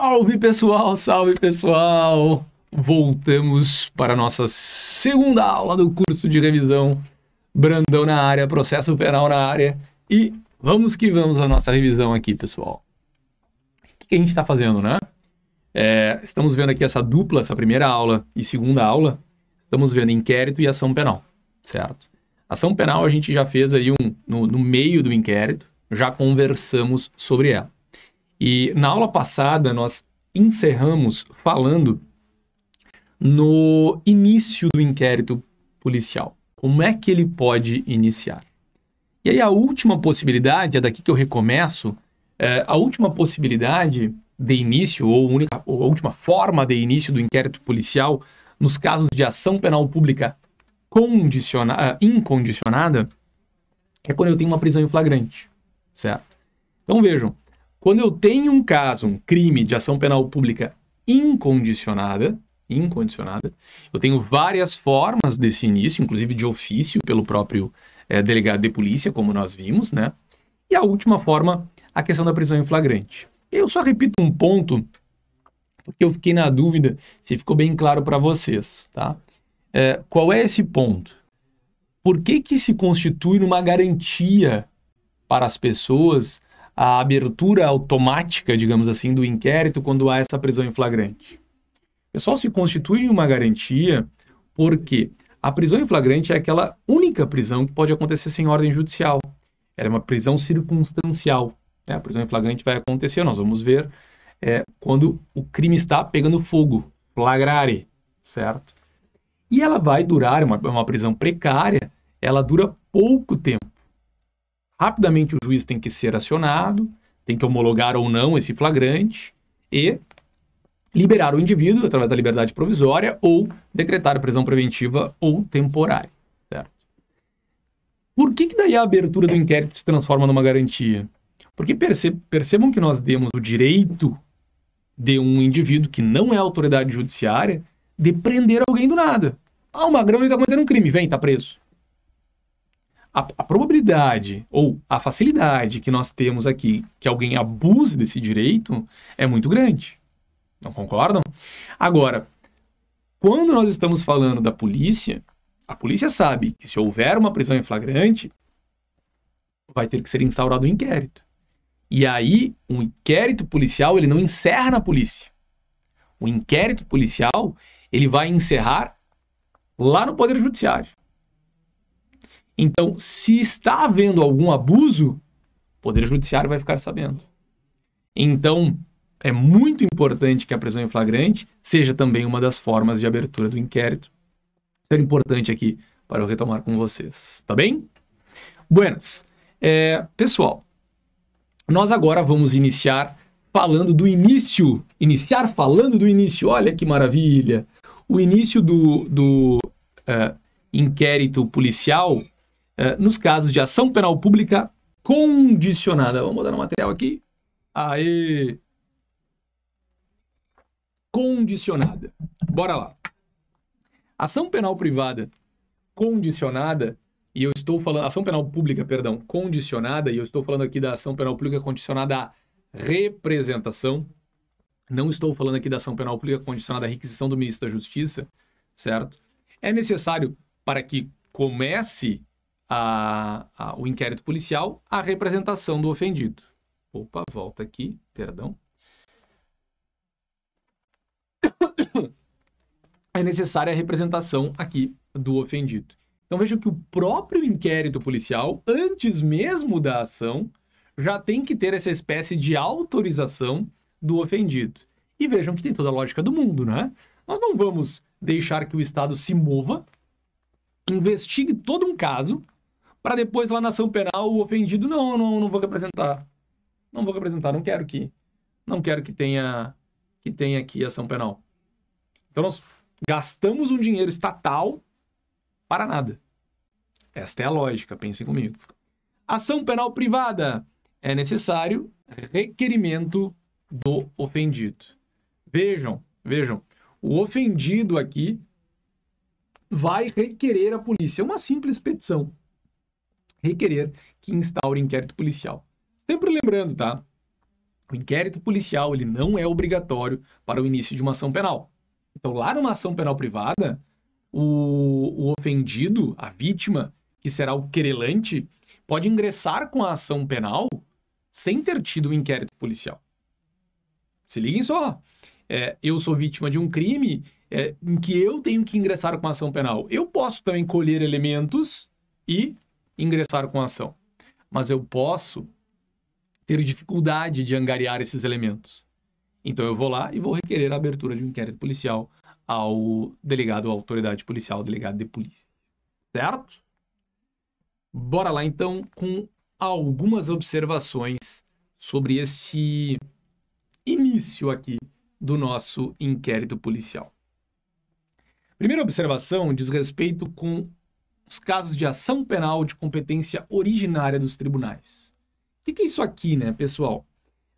Salve pessoal, salve pessoal! Voltamos para a nossa segunda aula do curso de revisão. Brandão na área, processo penal na área. E vamos que vamos à nossa revisão aqui, pessoal. O que a gente está fazendo, né? Estamos vendo aqui essa dupla, essa primeira aula e segunda aula. Estamos vendo inquérito e ação penal, certo? Ação penal a gente já fez aí no meio do inquérito, já conversamos sobre ela. E na aula passada nós encerramos falando no início do inquérito policial. Como é que ele pode iniciar? E aí a última possibilidade, é daqui que eu recomeço, a última possibilidade de início, ou a última forma de início do inquérito policial, nos casos de ação penal pública incondicionada, é quando eu tenho uma prisão em flagrante, certo? Então vejam, quando eu tenho um caso, um crime de ação penal pública incondicionada, eu tenho várias formas desse início, inclusive de ofício pelo próprio delegado de polícia, como nós vimos, né? E a última forma, a questão da prisão em flagrante. Eu só repito um ponto, porque eu fiquei na dúvida se ficou bem claro para vocês, tá? Qual é esse ponto? Por que se constitui numa garantia para as pessoas a abertura automática, digamos assim, do inquérito quando há essa prisão em flagrante? Pessoal, se constitui uma garantia porque a prisão em flagrante é aquela única prisão que pode acontecer sem ordem judicial. Ela é uma prisão circunstancial. Né? A prisão em flagrante vai acontecer, nós vamos ver quando o crime está pegando fogo, flagrare, certo? E ela vai durar, uma prisão precária, ela dura pouco tempo. Rapidamente o juiz tem que ser acionado, tem que homologar ou não esse flagrante e liberar o indivíduo através da liberdade provisória ou decretar a prisão preventiva ou temporária, certo? Por que daí a abertura do inquérito se transforma numa garantia? Porque percebam que nós demos o direito de um indivíduo que não é autoridade judiciária de prender alguém do nada. O Magrão está cometendo um crime, vem, está preso. A probabilidade ou a facilidade que nós temos aqui que alguém abuse desse direito é muito grande. Não concordam? Agora, quando nós estamos falando da polícia, a polícia sabe que se houver uma prisão em flagrante, vai ter que ser instaurado um inquérito. E aí, um inquérito policial, ele não encerra na polícia. O inquérito policial, ele vai encerrar lá no Poder Judiciário. Então, se está havendo algum abuso, o Poder Judiciário vai ficar sabendo. Então, é muito importante que a prisão em flagrante seja também uma das formas de abertura do inquérito. Isso é importante aqui para eu retomar com vocês, tá bem? Buenas. Pessoal, nós agora vamos iniciar falando do início. Olha que maravilha! O início do inquérito policial nos casos de ação penal pública condicionada. Vamos mudar o material aqui. Aê! Condicionada. Bora lá. Ação penal privada condicionada, e eu estou falando, ação penal pública, perdão, condicionada, e eu estou falando aqui da ação penal pública condicionada à representação. Não estou falando aqui da ação penal pública condicionada à requisição do ministro da Justiça, certo? É necessário, para que comece o inquérito policial, a representação do ofendido. Opa, volta aqui, perdão. É necessária a representação aqui do ofendido. Então vejam que o próprio inquérito policial, antes mesmo da ação, já tem que ter essa espécie de autorização do ofendido. E vejam que tem toda a lógica do mundo, né? Nós não vamos deixar que o Estado se mova, investigue todo um caso, para depois lá na ação penal o ofendido, não vou representar. Não vou representar, não quero que tenha aqui ação penal. Então nós gastamos um dinheiro estatal para nada. Esta é a lógica, pensem comigo. Ação penal privada. É necessário requerimento do ofendido. Vejam, o ofendido aqui vai requerer a polícia, uma simples petição. Requerer que instaure inquérito policial. Sempre lembrando, tá? O inquérito policial ele não é obrigatório para o início de uma ação penal. Então, lá numa ação penal privada, o ofendido, a vítima, que será o querelante, pode ingressar com a ação penal sem ter tido o inquérito policial. Se liguem só. Eu sou vítima de um crime em que eu tenho que ingressar com a ação penal. Eu posso também colher elementos e ingressar com a ação. Mas eu posso ter dificuldade de angariar esses elementos. Então eu vou lá e vou requerer a abertura de um inquérito policial ao delegado, à autoridade policial, ao delegado de polícia. Certo? Bora lá então com algumas observações sobre esse início aqui do nosso inquérito policial. Primeira observação diz respeito com os casos de ação penal de competência originária dos tribunais. O que é isso aqui, né, pessoal?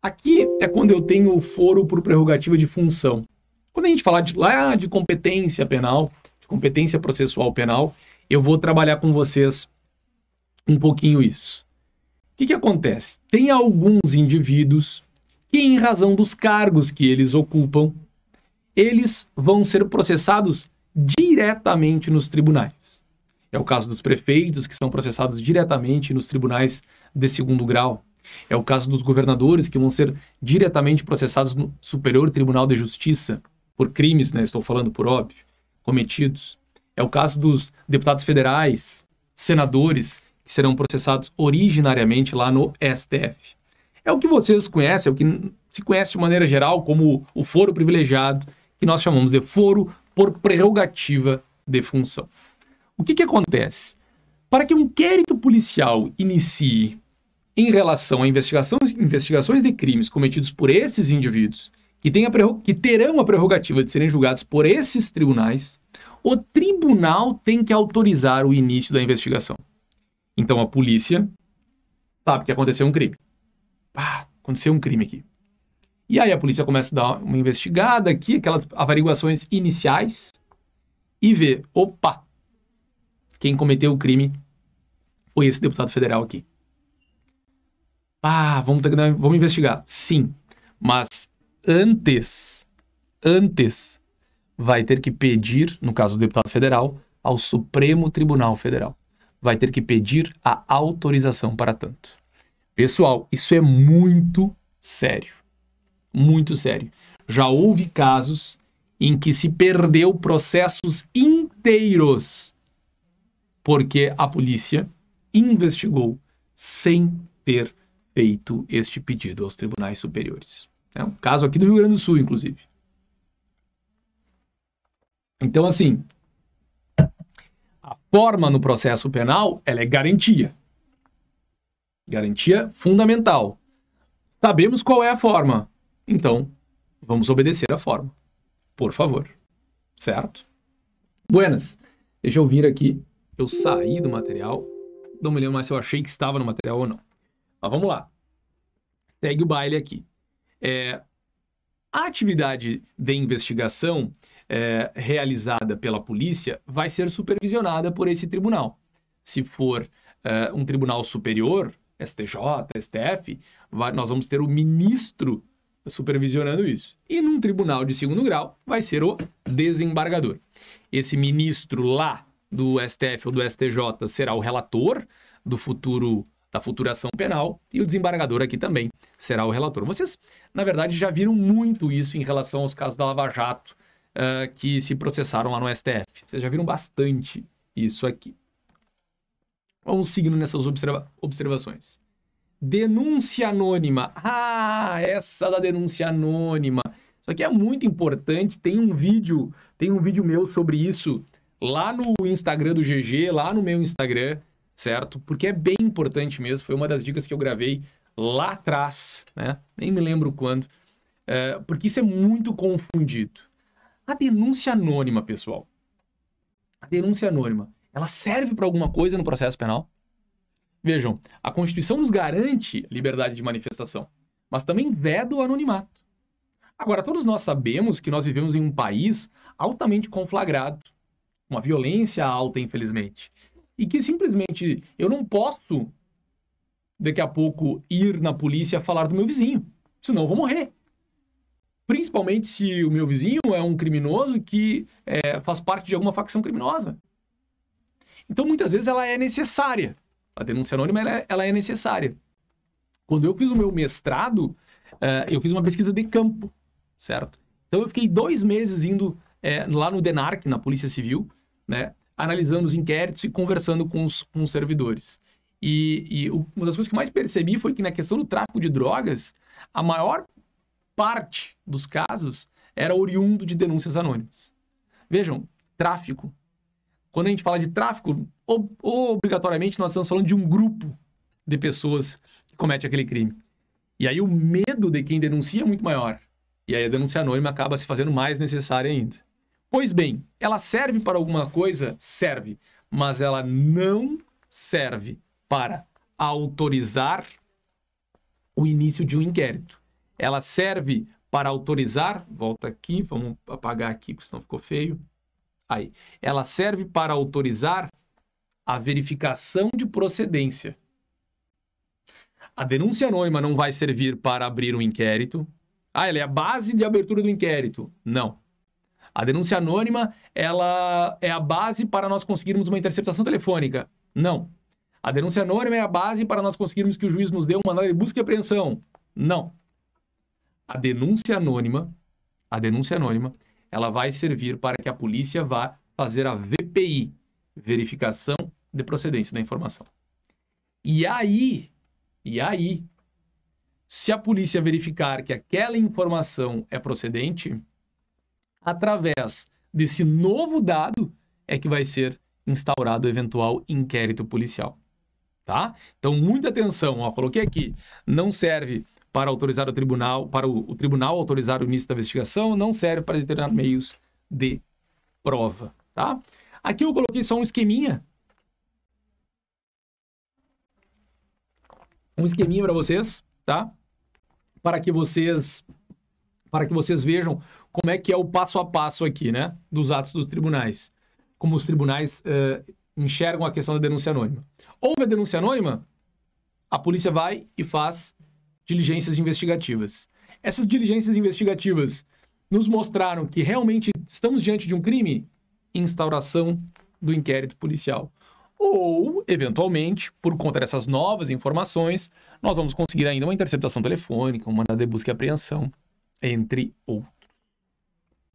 Aqui é quando eu tenho o foro por prerrogativa de função. Quando a gente falar de competência penal, de competência processual penal, eu vou trabalhar com vocês um pouquinho isso. O que acontece? Tem alguns indivíduos que, em razão dos cargos que eles ocupam, eles vão ser processados diretamente nos tribunais. É o caso dos prefeitos, que são processados diretamente nos tribunais de segundo grau. É o caso dos governadores, que vão ser diretamente processados no Superior Tribunal de Justiça por crimes, né? Estou falando por óbvio, cometidos. É o caso dos deputados federais, senadores, que serão processados originariamente lá no STF. É o que vocês conhecem, é o que se conhece de maneira geral como o foro privilegiado, que nós chamamos de foro por prerrogativa de função. O que acontece? Para que um inquérito policial inicie em relação a investigações de crimes cometidos por esses indivíduos, que terão a prerrogativa de serem julgados por esses tribunais, o tribunal tem que autorizar o início da investigação. Então a polícia sabe que aconteceu um crime. Aconteceu um crime aqui. E aí a polícia começa a dar uma investigada aqui, aquelas averiguações iniciais, e vê, opa, quem cometeu o crime foi esse deputado federal aqui. Vamos investigar. Sim, mas antes vai ter que pedir, no caso do deputado federal, ao Supremo Tribunal Federal. Vai ter que pedir a autorização para tanto. Pessoal, isso é muito sério. Muito sério. Já houve casos em que se perdeu processos inteiros porque a polícia investigou sem ter feito este pedido aos tribunais superiores. É um caso aqui do Rio Grande do Sul, inclusive. Então, assim, a forma no processo penal, ela é garantia. Garantia fundamental. Sabemos qual é a forma. Então, vamos obedecer a forma. Por favor. Certo? Buenas. Deixa eu vir aqui. Eu saí do material. Não me lembro mais se eu achei que estava no material ou não. Mas vamos lá. Segue o baile aqui. A atividade de investigação realizada pela polícia vai ser supervisionada por esse tribunal. Se for um tribunal superior, STJ, STF, nós vamos ter o ministro supervisionando isso. E num tribunal de segundo grau vai ser o desembargador. Esse ministro lá do STF ou do STJ será o relator da futura ação penal, e o desembargador aqui também será o relator. Vocês, na verdade, já viram muito isso em relação aos casos da Lava Jato que se processaram lá no STF. Vocês já viram bastante isso aqui. Vamos seguindo nessas observações. Denúncia anônima. Essa da denúncia anônima. Isso aqui é muito importante. Tem um vídeo meu sobre isso lá no Instagram do GG, lá no meu Instagram, certo? Porque é bem importante mesmo. Foi uma das dicas que eu gravei lá atrás, né? Nem me lembro quando. Porque isso é muito confundido. A denúncia anônima, pessoal. A denúncia anônima, ela serve para alguma coisa no processo penal? Vejam, a Constituição nos garante liberdade de manifestação, mas também veda o anonimato. Agora, todos nós sabemos que nós vivemos em um país altamente conflagrado, uma violência alta, infelizmente, e que simplesmente eu não posso, daqui a pouco, ir na polícia falar do meu vizinho. senão eu vou morrer. Principalmente se o meu vizinho é um criminoso que faz parte de alguma facção criminosa. Então, muitas vezes, ela é necessária. A denúncia anônima, ela é necessária. Quando eu fiz o meu mestrado, eu fiz uma pesquisa de campo, certo? Então, eu fiquei 2 meses indo lá no DENARC, na Polícia Civil, né, analisando os inquéritos e conversando com os servidores. E uma das coisas que eu mais percebi foi que na questão do tráfico de drogas, a maior parte dos casos era oriundo de denúncias anônimas. Vejam, tráfico. Quando a gente fala de tráfico, obrigatoriamente nós estamos falando de um grupo de pessoas que comete aquele crime. E aí o medo de quem denuncia é muito maior. E aí a denúncia anônima acaba se fazendo mais necessária ainda. Pois bem, ela serve para alguma coisa? Serve. Mas ela não serve para autorizar o início de um inquérito. Ela serve para autorizar... Volta aqui, vamos apagar aqui, porque senão ficou feio. Aí. Ela serve para autorizar a verificação de procedência. A denúncia anônima não vai servir para abrir um inquérito. Ela é a base de abertura do inquérito. Não. A denúncia anônima, ela é a base para nós conseguirmos uma interceptação telefônica. Não. A denúncia anônima é a base para nós conseguirmos que o juiz nos dê um mandado de busca e apreensão. Não. A denúncia anônima, ela vai servir para que a polícia vá fazer a VPI, verificação de procedência da informação. E aí, se a polícia verificar que aquela informação é procedente, através desse novo dado é que vai ser instaurado o eventual inquérito policial, tá? Então, muita atenção, ó, coloquei aqui, não serve para autorizar o tribunal, para o tribunal autorizar o início da investigação, não serve para determinar meios de prova, tá? Aqui eu coloquei só um esqueminha. Um esqueminha para vocês, tá? Para que vocês vejam como é que é o passo a passo aqui, né? Dos atos dos tribunais. Como os tribunais enxergam a questão da denúncia anônima. Houve a denúncia anônima, a polícia vai e faz diligências investigativas. Essas diligências investigativas nos mostraram que realmente estamos diante de um crime, instauração do inquérito policial. Ou, eventualmente, por conta dessas novas informações, nós vamos conseguir ainda uma interceptação telefônica, um mandado de busca e apreensão, entre outros.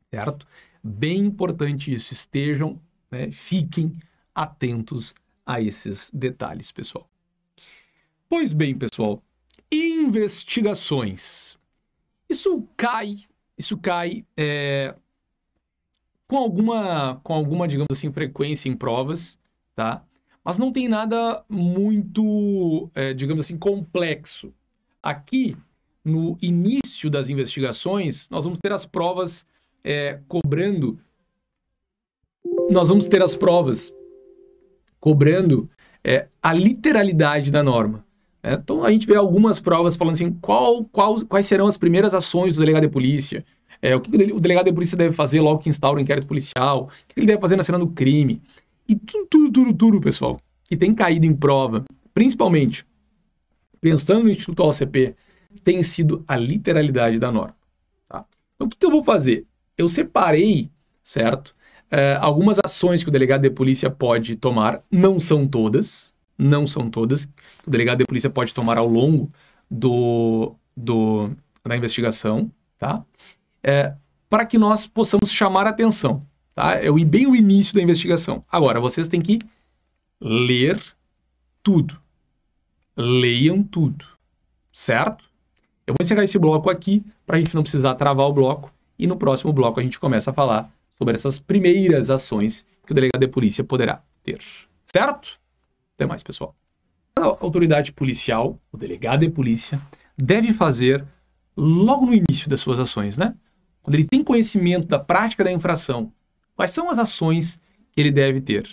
Certo? Bem importante isso. Estejam, né, fiquem atentos a esses detalhes, pessoal. Pois bem, pessoal, investigações. Isso cai com alguma, digamos assim, frequência em provas, tá? Mas não tem nada muito, digamos assim, complexo. Aqui, no início das investigações, nós vamos ter as provas cobrando a literalidade da norma. Então, a gente vê algumas provas falando assim, quais serão as primeiras ações do delegado de polícia, o que o delegado de polícia deve fazer logo que instaura o inquérito policial, o que ele deve fazer na cena do crime. E tudo, pessoal, que tem caído em prova, principalmente pensando no Instituto OCP, tem sido a literalidade da norma. Tá? Então, o que eu vou fazer? Eu separei, certo? Algumas ações que o delegado de polícia pode tomar, não são todas, que o delegado de polícia pode tomar ao longo da investigação, tá? Para que nós possamos chamar a atenção, tá? Bem o início da investigação. Agora, vocês têm que ler tudo. Leiam tudo, certo? Eu vou encerrar esse bloco aqui para a gente não precisar travar o bloco e no próximo bloco a gente começa a falar sobre essas primeiras ações que o delegado de polícia poderá ter, certo? Até mais, pessoal. A autoridade policial, o delegado de polícia, deve fazer logo no início das suas ações, né? Quando ele tem conhecimento da prática da infração, quais são as ações que ele deve ter?